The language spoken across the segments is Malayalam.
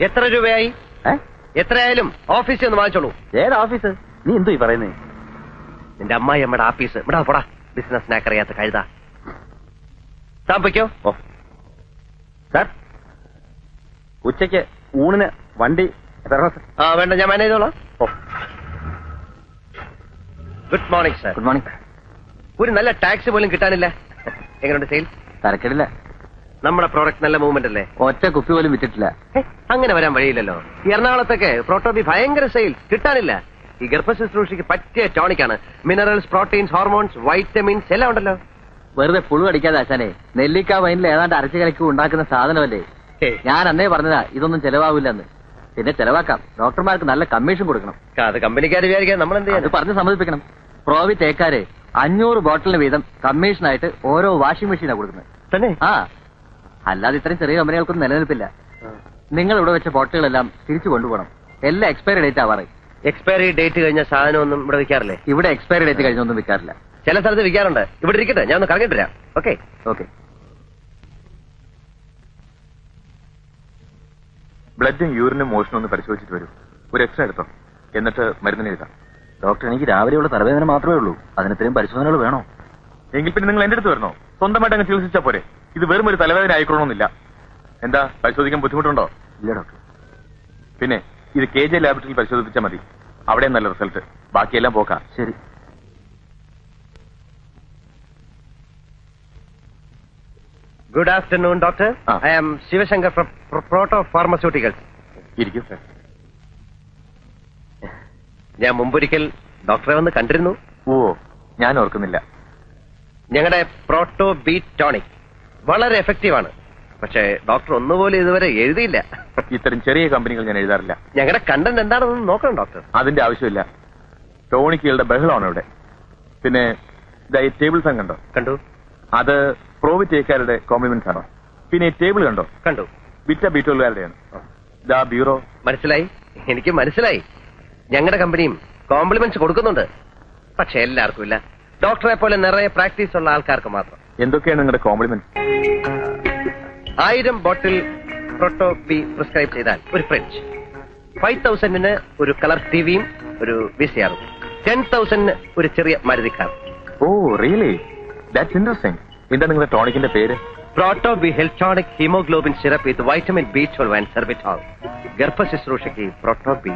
എത്ര രൂപയായി? എത്രയായാലും ഓഫീസിൽ ഒന്ന് വാങ്ങിച്ചോളൂ. ഏതാ ഓഫീസ്? നീ എന്തോ ഈ പറയുന്നേ? നിന്റെ അമ്മായി അമ്മയുടെ ആഫീസ്. ഇവിടെ പോടാ, ബിസിനസ് അറിയാത്ത കഴുത. താമസിക്കോ? ഓ സാർ, ഉച്ചയ്ക്ക് ഊണിന് വണ്ടി വേണ്ട, ഞാൻ മാനേജ് ചെയ്തോളാം. Oh, good morning sir. Good morning. ഒരു നല്ല ടാക്സി പോലും കിട്ടാനില്ല. എങ്ങനെയുണ്ട് സെയിൽ? തരക്കേടില്ല. നമ്മുടെ പ്രോഡക്റ്റ് നല്ല മൂവ്മെന്റ് അല്ലേ? ഒറ്റ കുപ്പി പോലും വിറ്റിട്ടില്ല. അങ്ങനെ വരാൻ വഴിയില്ലല്ലോ. ഈ എറണാകുളത്തൊക്കെ പ്രോട്ടോബി ഭയങ്കര സെയിൽ, കിട്ടാനില്ല. ഈ ഗർഭശുശ്രൂഷയ്ക്ക് പറ്റിയ ടോണിക്കാണ്. മിനറൽസ്, പ്രോട്ടീൻസ്, ഹോർമോൺസ്, വൈറ്റമിൻസ് എല്ലാം ഉണ്ടല്ലോ. വെറുതെ പുഴു അടിക്കാതെ ആശാനെ, നെല്ലിക്ക വൈനിൽ ഏതാണ്ട് അരച്ചു കലക്കി ഉണ്ടാക്കുന്ന സാധനമല്ലേ. ഞാൻ അന്നേ പറഞ്ഞതാ ഇതൊന്നും ചെലവാവില്ലെന്ന്. പിന്നെ ചെലവാക്കാം, ഡോക്ടർമാർക്ക് നല്ല കമ്മീഷൻ കൊടുക്കണം. അത് കമ്പനിക്കാർ വിചാരിക്കാൻ നമ്മൾ എന്ത് ചെയ്യാൻ? പറഞ്ഞ് സമ്മതിപ്പിക്കണം. പ്രോവി തേക്കാര് 500 ബോട്ടിലിന് വീതം കമ്മീഷനായിട്ട് ഓരോ വാഷിംഗ് മെഷീനാണ് കൊടുക്കുന്നത്. തന്നെ? ആ, അല്ലാതെ ഇത്രയും ചെറിയ കമ്പനികൾക്കൊന്നും നിലനിൽപ്പില്ല. നിങ്ങൾ ഇവിടെ വെച്ച ബോട്ടിലുകളെല്ലാം തിരിച്ചു കൊണ്ടുപോകണം. എല്ലാം എക്സ്പയറി ഡേറ്റ് ആവാറ്. എക്സ്പയറി ഡേറ്റ് കഴിഞ്ഞ സാധനം ഒന്നും ഇവിടെ വിൽക്കാറില്ലേ? ഇവിടെ എക്സ്പയറി ഡേറ്റ് കഴിഞ്ഞൊന്നും വിൽക്കാറില്ല. ചില സ്ഥലത്ത് വിൽക്കാറുണ്ട്. ഇവിടെ ഇരിക്കട്ടെ, ഞാൻ ഒന്ന് കറങ്ങിട്ട് തരാം. Okay okay. ബ്ലഡും യൂറിനും മോഷനും ഒന്ന് പരിശോധിച്ചിട്ട് വരൂ. ഒരു എക്സ്റേ എടുത്തോ, എന്നിട്ട് മരുന്നിന് എഴുതാം. ഡോക്ടർ, എനിക്ക് രാവിലെയുള്ള തലവേദന മാത്രമേ ഉള്ളൂ. അതിനിത്രയും പരിശോധനകൾ വേണോ? എങ്കിൽ പിന്നെ നിങ്ങൾ എന്റെ അടുത്ത് വരണോ? സ്വന്തമായിട്ട് അങ്ങ് ചികിത്സിച്ചാ പോരെ. ഇത് വെറും ഒരു തലവേദന ആയിക്കൊള്ളണമെന്നില്ല. എന്താ, പരിശോധിക്കാൻ ബുദ്ധിമുട്ടുണ്ടോ? ഇല്ല ഡോക്ടർ. പിന്നെ ഇത് KJ ലാബറട്ടറിയിൽ പരിശോധിച്ചാൽ മതി. അവിടെ നല്ല റിസൾട്ട്. ബാക്കിയെല്ലാം പോക്കാം. ശരി. Good afternoon doctor. I am Shivashankar from proto pharmaceuticals. ഇരിക്കും സാർ. ഞാൻ മുമ്പൊരിക്കൽ ഡോക്ടറെ വന്ന് കണ്ടിരുന്നു. ഓ, ഞാൻ ഓർക്കുന്നില്ല. ഞങ്ങളുടെ പ്രോട്ടോ ബീറ്റ് ടോണിക് വളരെ എഫക്റ്റീവാണ്. പക്ഷേ ഡോക്ടർ ഒന്നുപോലെ ഇതുവരെ എഴുതിയില്ല. ഇത്തരം ചെറിയ കമ്പനികൾ ഞാൻ എഴുതാറില്ല. ഞങ്ങളുടെ കണ്ടന്റ് എന്താണെന്ന് നോക്കണം ഡോക്ടർ. അതിന്റെ ആവശ്യമില്ല. ടോണിക്കുകളുടെ ബഹളമാണ് ഇവിടെ. പിന്നെ ഇതായി ടേബിൾ ഫാൻ കണ്ടോ? കണ്ടു. അത് പ്രോവി തേക്കാരുടെ കോംപ്ലിമെന്റ്സ് ആണോ? പിന്നെ ടേബിൾ കണ്ടോ? കണ്ടു. വിറ്റ ബീറ്റോളുകാരുടെയാണ്. ദാ ബ്യൂറോ. മനസ്സിലായി, എനിക്ക് മനസ്സിലായി. ഞങ്ങളുടെ കമ്പനിയും കോംപ്ലിമെന്റ്സ് കൊടുക്കുന്നുണ്ട്. പക്ഷെ എല്ലാവർക്കും ഇല്ല. ഡോക്ടറെ പോലെ നിറയെ പ്രാക്ടീസ് ഉള്ള ആൾക്കാർക്ക് മാത്രം. എന്തൊക്കെയാണ് നിങ്ങളുടെ compliments? 1000 bottle Proto B prescribe ചെയ്താൽ ഒരു ഫ്രിഡ്ജ്, 5000 ഒരു കളർ ടിവിയും ഒരു VCRും, 10,000 ഒരു ചെറിയ Maruti car. Oh really, that's interesting. എന്താ നിങ്ങളുടെ ടോണിക്കിന്റെ പേര്? Proto B health tonic haemoglobin syrup with vitamin B12 and Servitol. ഗർഭശുശ്രൂഷയ്ക്ക് പ്രോട്ടോ ബി.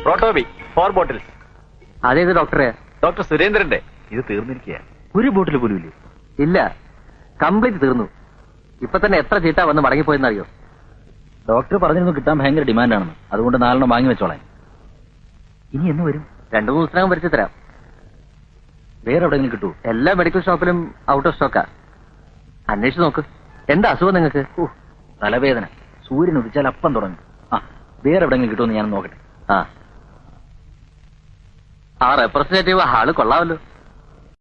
Proto B 4 bottles. അതേത് ഡോക്ടറെ? ഡോക്ടർ സുരേന്ദ്രന്റെ. ഇത് തീർന്നിരിക്കുക. ഒരു ബോട്ടിൽ പോലും ഇല്ലേ? ഇല്ല, കംപ്ലീറ്റ് തീർന്നു. ഇപ്പൊ തന്നെ എത്ര ചീട്ടാ വന്ന് മടങ്ങിപ്പോയെന്നറിയോ? ഡോക്ടർ പറഞ്ഞിരുന്നു കിട്ടാൻ ഭയങ്കര ഡിമാൻഡാണെന്ന്. അതുകൊണ്ട് 4 വാങ്ങി വെച്ചോളാം. ഇനി എന്ന് വരും? 2 ദിവസത്തിനകം വരച്ചു തരാം. വേറെ എവിടെയെങ്കിലും കിട്ടൂ? എല്ലാ മെഡിക്കൽ ഷോപ്പിലും ഔട്ട് ഓഫ് സ്റ്റോക്കാ. അന്വേഷിച്ച് നോക്ക്. എന്താ അസുഖം നിങ്ങൾക്ക്? തലവേദന. സൂര്യൻ ഉദിച്ചാൽ അപ്പം തുടങ്ങും. വേറെ എവിടെയെങ്കിലും കിട്ടുമെന്ന് ഞാൻ നോക്കട്ടെ. ആ റെപ്രസെന്റേറ്റീവ് ആള് കൊള്ളാമല്ലോ.